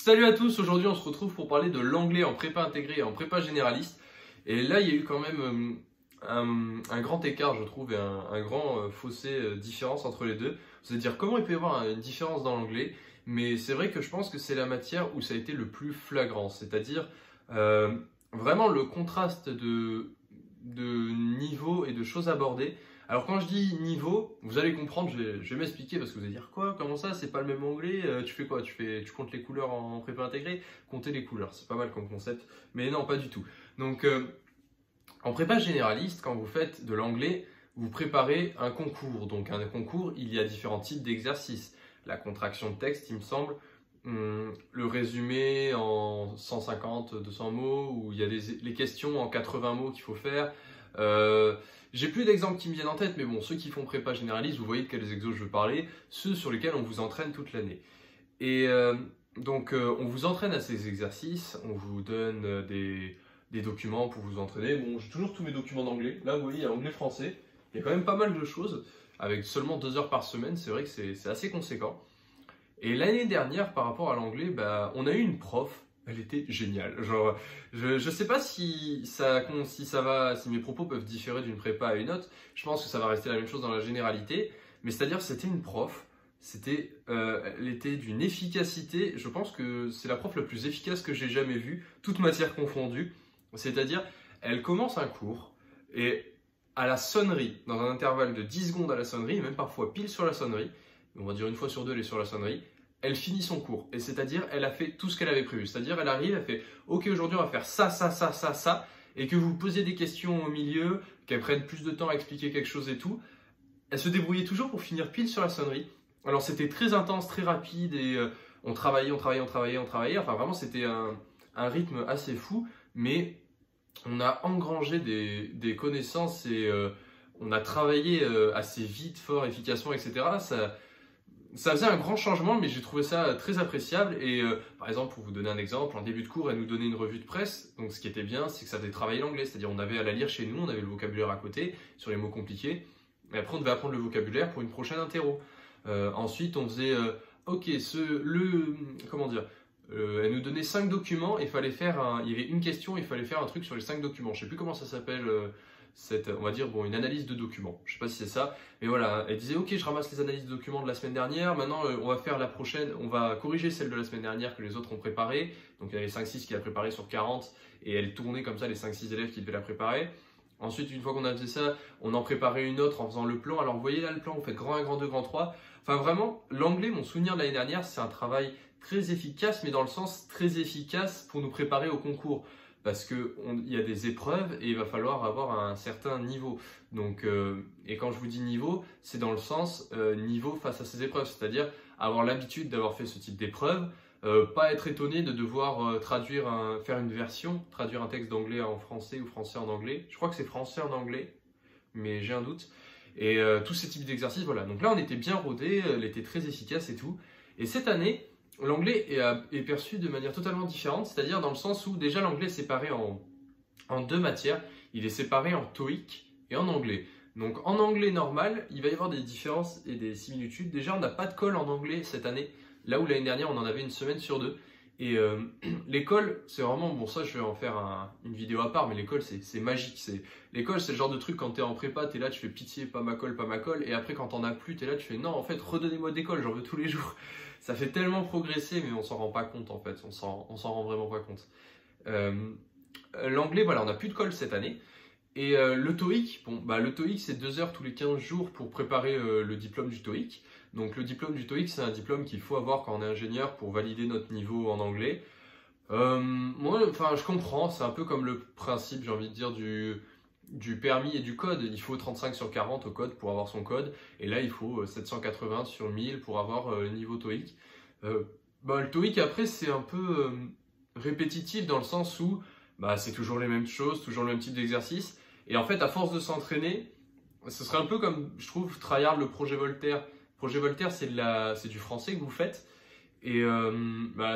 Salut à tous, aujourd'hui on se retrouve pour parler de l'anglais en prépa intégrée et en prépa généraliste. Et là il y a eu quand même un grand écart je trouve et un grand fossé différence entre les deux. Vous allez dire comment il peut y avoir une différence dans l'anglais, mais c'est vrai que je pense que c'est la matière où ça a été le plus flagrant, c'est-à-dire vraiment le contraste de niveau et de choses abordées. Alors quand je dis niveau, vous allez comprendre, je vais m'expliquer parce que vous allez dire quoi, comment ça, c'est pas le même anglais, tu fais quoi, tu comptes les couleurs en prépa intégrée, compter les couleurs, c'est pas mal comme concept, mais non pas du tout. Donc en prépa généraliste, quand vous faites de l'anglais, vous préparez un concours. Donc un concours, il y a différents types d'exercices. La contraction de texte, il me semble, le résumé en 150, 200 mots, où il y a les questions en 80 mots qu'il faut faire. J'ai plus d'exemples qui me viennent en tête, mais bon, ceux qui font prépa généraliste, vous voyez de quels exos je veux parler, ceux sur lesquels on vous entraîne toute l'année. Et donc, on vous entraîne à ces exercices, on vous donne des documents pour vous entraîner. Bon, j'ai toujours tous mes documents d'anglais. Là, vous voyez, il y a anglais-français. Il y a quand même pas mal de choses, avec seulement 2 heures par semaine, c'est vrai que c'est assez conséquent. Et l'année dernière, par rapport à l'anglais, on a eu une prof. Elle était géniale. Genre, je sais pas si mes propos peuvent différer d'une prépa à une autre. Je pense que ça va rester la même chose dans la généralité. Mais c'est-à-dire, c'était une prof. Elle était d'une efficacité. Je pense que c'est la prof la plus efficace que j'ai jamais vue, toute matière confondue. C'est-à-dire, elle commence un cours et à la sonnerie, dans un intervalle de 10 secondes à la sonnerie, et même parfois pile sur la sonnerie, on va dire une fois sur deux, elle est sur la sonnerie, elle finit son cours. Et c'est-à-dire, elle a fait tout ce qu'elle avait prévu. C'est-à-dire, elle arrive, elle fait « Ok, aujourd'hui, on va faire ça, ça, ça, ça, ça », et que vous posiez des questions au milieu, qu'elle prenne plus de temps à expliquer quelque chose et tout. Elle se débrouillait toujours pour finir pile sur la sonnerie. Alors, c'était très intense, très rapide, et on travaillait. Enfin, vraiment, c'était un rythme assez fou, mais on a engrangé des connaissances et on a travaillé assez vite, fort, efficacement, etc. Ça faisait un grand changement, mais j'ai trouvé ça très appréciable. Et par exemple, pour vous donner un exemple, en début de cours, elle nous donnait une revue de presse. Donc ce qui était bien, c'est que ça faisait travailler l'anglais. C'est-à-dire on avait à la lire chez nous, on avait le vocabulaire à côté, sur les mots compliqués. Et après, on devait apprendre le vocabulaire pour une prochaine interro. Ensuite, on faisait, comment dire, elle nous donnait 5 documents, et il y avait une question, il fallait faire un truc sur les 5 documents. Je sais plus comment ça s'appelle, on va dire, une analyse de documents. Je sais pas si c'est ça, mais voilà, elle disait ok, je ramasse les analyses de documents de la semaine dernière, maintenant on va faire la prochaine, on va corriger celle de la semaine dernière que les autres ont préparée. Donc il y avait 5-6 qui l'a préparée sur 40, et elle tournait comme ça les 5-6 élèves qui devaient la préparer. Ensuite, une fois qu'on a fait ça, on en préparait une autre en faisant le plan. Alors vous voyez là le plan, vous faites grand 1, grand 2, grand 3. Enfin vraiment, l'anglais, mon souvenir de l'année dernière, c'est un travail très efficace, mais dans le sens très efficace pour nous préparer au concours. Parce qu'il y a des épreuves et il va falloir avoir un certain niveau. Donc, et quand je vous dis niveau, c'est dans le sens niveau face à ces épreuves. C'est-à-dire avoir l'habitude d'avoir fait ce type d'épreuve, pas être étonné de devoir faire une version, traduire un texte d'anglais en français ou français en anglais. Je crois que c'est français en anglais, mais j'ai un doute. Et tous ces types d'exercices, voilà. Donc là, on était bien rodé, elle était très efficace et tout. Et cette année, l'anglais est perçu de manière totalement différente, c'est-à-dire dans le sens où déjà l'anglais est séparé en 2 matières. Il est séparé en TOEIC et en anglais. Donc en anglais normal, il va y avoir des différences et des similitudes. Déjà, on n'a pas de colle en anglais cette année, là où l'année dernière, on en avait une semaine sur 2. Et l'école, c'est vraiment, bon ça je vais en faire une vidéo à part, mais l'école c'est magique. L'école c'est le genre de truc quand t'es en prépa, t'es là, tu fais pitié, pas ma colle, pas ma colle. Et après quand t'en as plus, t'es là, tu fais non en fait redonnez-moi des colles, j'en veux tous les jours. Ça fait tellement progresser, mais on s'en rend pas compte en fait, on s'en rend vraiment pas compte. L'anglais, voilà, on n'a plus de colle cette année. Et le TOEIC, le TOEIC c'est 2 heures tous les 15 jours pour préparer le diplôme du TOEIC. Donc le diplôme du TOEIC, c'est un diplôme qu'il faut avoir quand on est ingénieur pour valider notre niveau en anglais. Moi, je comprends, c'est un peu comme le principe, j'ai envie de dire, du permis et du code. Il faut 35 sur 40 au code pour avoir son code. Et là, il faut 780 sur 1000 pour avoir le niveau TOEIC. Le TOEIC, après, c'est un peu répétitif dans le sens où c'est toujours les mêmes choses, toujours le même type d'exercice. Et en fait, à force de s'entraîner, ce serait un peu comme, je trouve, tryhard le projet Voltaire. Projet Voltaire, c'est du français que vous faites. Et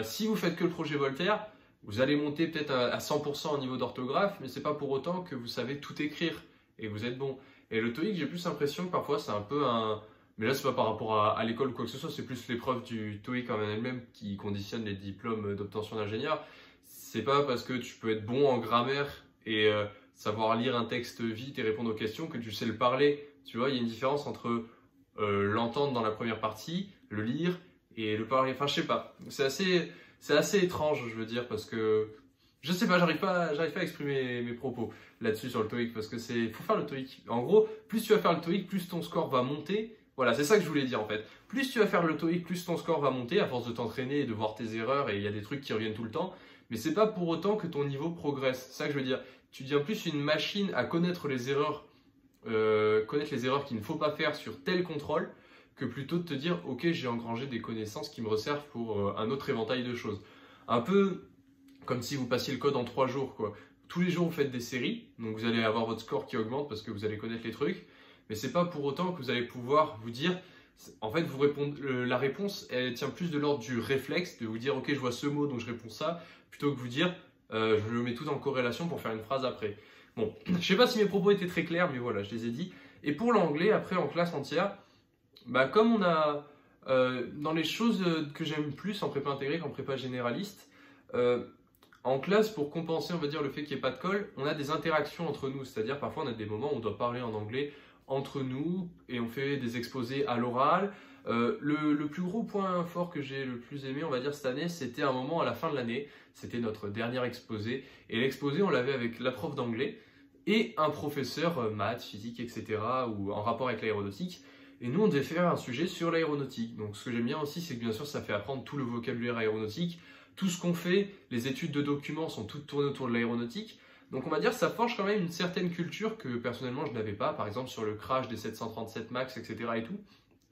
si vous faites que le projet Voltaire, vous allez monter peut-être à 100% au niveau d'orthographe, mais c'est pas pour autant que vous savez tout écrire et que vous êtes bon. Et le TOEIC, j'ai plus l'impression que parfois c'est un peu Mais là, c'est pas par rapport à l'école ou quoi que ce soit, c'est plus l'épreuve du TOEIC en elle-même qui conditionne les diplômes d'obtention d'ingénieur. C'est pas parce que tu peux être bon en grammaire et savoir lire un texte vite et répondre aux questions que tu sais le parler. Tu vois, il y a une différence entre l'entendre dans la première partie, le lire et le parler. Enfin, je sais pas. C'est assez étrange, je veux dire, parce que je sais pas, j'arrive pas à exprimer mes propos là-dessus sur le TOEIC parce que faut faire le TOEIC. En gros, plus tu vas faire le TOEIC, plus ton score va monter. Voilà, c'est ça que je voulais dire en fait. Plus tu vas faire le TOEIC, plus ton score va monter à force de t'entraîner et de voir tes erreurs et il y a des trucs qui reviennent tout le temps. Mais c'est pas pour autant que ton niveau progresse. C'est ça que je veux dire. Tu deviens plus une machine à connaître les erreurs qu'il ne faut pas faire sur tel contrôle que plutôt de te dire ok, j'ai engrangé des connaissances qui me resservent pour un autre éventail de choses. Un peu comme si vous passiez le code en 3 jours, quoi. Tous les jours, vous faites des séries, donc vous allez avoir votre score qui augmente parce que vous allez connaître les trucs, mais c'est pas pour autant que vous allez pouvoir vous dire, en fait, la réponse, elle tient plus de l'ordre du réflexe, de vous dire, ok, je vois ce mot, donc je réponds ça, plutôt que vous dire, je le mets tout en corrélation pour faire une phrase après. Bon, je sais pas si mes propos étaient très clairs, mais voilà, je les ai dit. Et pour l'anglais, après, en classe entière, bah, comme on a, dans les choses que j'aime plus en prépa intégrée qu'en prépa généraliste, en classe, pour compenser, on va dire, le fait qu'il n'y ait pas de colle, on a des interactions entre nous. C'est-à-dire, parfois, on a des moments où on doit parler en anglais entre nous et on fait des exposés à l'oral. Le plus gros point fort que j'ai le plus aimé, on va dire, cette année, c'était un moment à la fin de l'année. C'était notre dernier exposé. Et l'exposé, on l'avait avec la prof d'anglais et un professeur maths, physique, etc. ou en rapport avec l'aéronautique. Et nous, on devait faire un sujet sur l'aéronautique. Donc, ce que j'aime bien aussi, c'est que bien sûr, ça fait apprendre tout le vocabulaire aéronautique. Tout ce qu'on fait, les études de documents sont toutes tournées autour de l'aéronautique. Donc on va dire que ça forge quand même une certaine culture que personnellement je n'avais pas, par exemple sur le crash des 737 MAX, etc. et tout.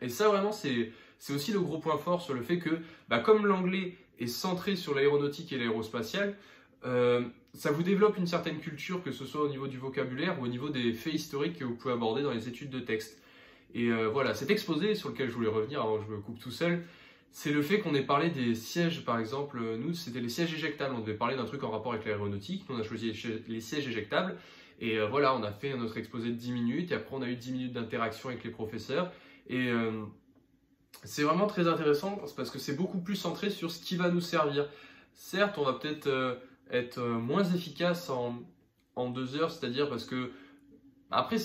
Et ça vraiment c'est aussi le gros point fort sur le fait que bah, comme l'anglais est centré sur l'aéronautique et l'aérospatiale, ça vous développe une certaine culture, que ce soit au niveau du vocabulaire ou au niveau des faits historiques que vous pouvez aborder dans les études de texte. Et voilà, cet exposé sur lequel je voulais revenir avant que je me coupe tout seul, c'est le fait qu'on ait parlé des sièges, par exemple, nous c'était les sièges éjectables, on devait parler d'un truc en rapport avec l'aéronautique, nous on a choisi les sièges éjectables, et voilà, on a fait notre exposé de 10 minutes, et après on a eu 10 minutes d'interaction avec les professeurs, et c'est vraiment très intéressant, parce que c'est beaucoup plus centré sur ce qui va nous servir. Certes, on va peut-être être moins efficace en 2 heures, c'est-à-dire parce que, après,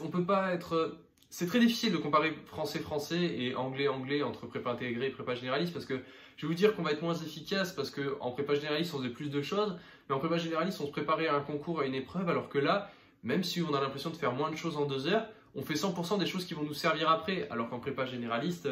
on peut pas être... C'est très difficile de comparer français-français et anglais-anglais entre prépa intégrée et prépa généraliste parce que je vais vous dire qu'on va être moins efficace parce qu'en prépa généraliste on faisait plus de choses, mais en prépa généraliste on se préparait à un concours, à une épreuve, alors que là, même si on a l'impression de faire moins de choses en 2 heures, on fait 100% des choses qui vont nous servir après, alors qu'en prépa généraliste,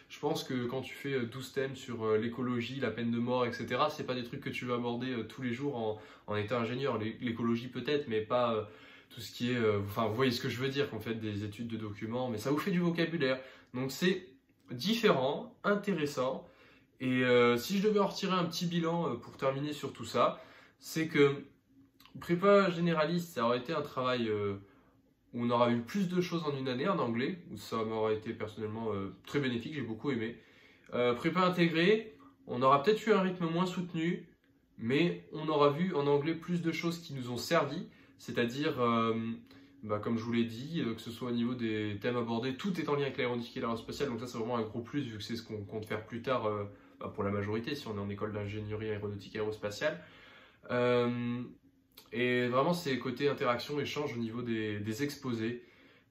je pense que quand tu fais 12 thèmes sur l'écologie, la peine de mort, etc., c'est pas des trucs que tu vas aborder tous les jours en état ingénieur. L'écologie peut-être, mais pas... tout ce qui est, enfin vous voyez ce que je veux dire, qu'on fait des études de documents, mais ça vous fait du vocabulaire. Donc c'est différent, intéressant, et si je devais en retirer un petit bilan pour terminer sur tout ça, c'est que prépa généraliste, ça aurait été un travail où on aura eu plus de choses en une année en anglais, où ça m'aurait été personnellement très bénéfique, j'ai beaucoup aimé. Prépa intégrée, on aura peut-être eu un rythme moins soutenu, mais on aura vu en anglais plus de choses qui nous ont servi. C'est-à-dire, comme je vous l'ai dit, que ce soit au niveau des thèmes abordés, tout est en lien avec l'aéronautique et l'aérospatiale, donc ça c'est vraiment un gros plus vu que c'est ce qu'on compte faire plus tard pour la majorité si on est en école d'ingénierie aéronautique et aérospatiale. Et vraiment c'est côté interaction, échange au niveau des exposés.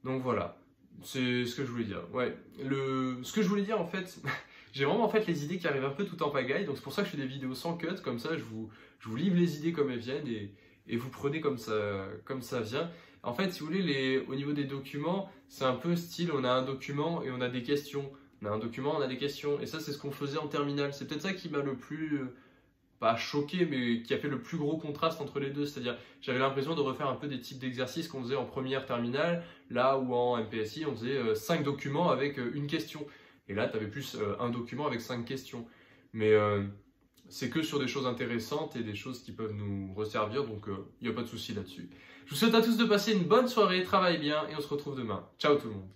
Donc voilà, c'est ce que je voulais dire. Ouais, ce que je voulais dire en fait, j'ai vraiment en fait les idées qui arrivent un peu tout en pagaille, donc c'est pour ça que je fais des vidéos sans cut, comme ça je vous livre les idées comme elles viennent et vous prenez comme ça vient. En fait, si vous voulez, au niveau des documents, c'est un peu style, on a un document et on a des questions. On a un document, on a des questions. Et ça, c'est ce qu'on faisait en terminale. C'est peut-être ça qui m'a le plus, pas choqué, mais qui a fait le plus gros contraste entre les deux. C'est-à-dire, j'avais l'impression de refaire un peu des types d'exercices qu'on faisait en première terminale, là où en MPSI, on faisait 5 documents avec une question. Et là, tu avais plus un document avec 5 questions. Mais... c'est que sur des choses intéressantes et des choses qui peuvent nous resservir, donc il n'y a pas de souci là-dessus. Je vous souhaite à tous de passer une bonne soirée, travaillez bien et on se retrouve demain. Ciao tout le monde.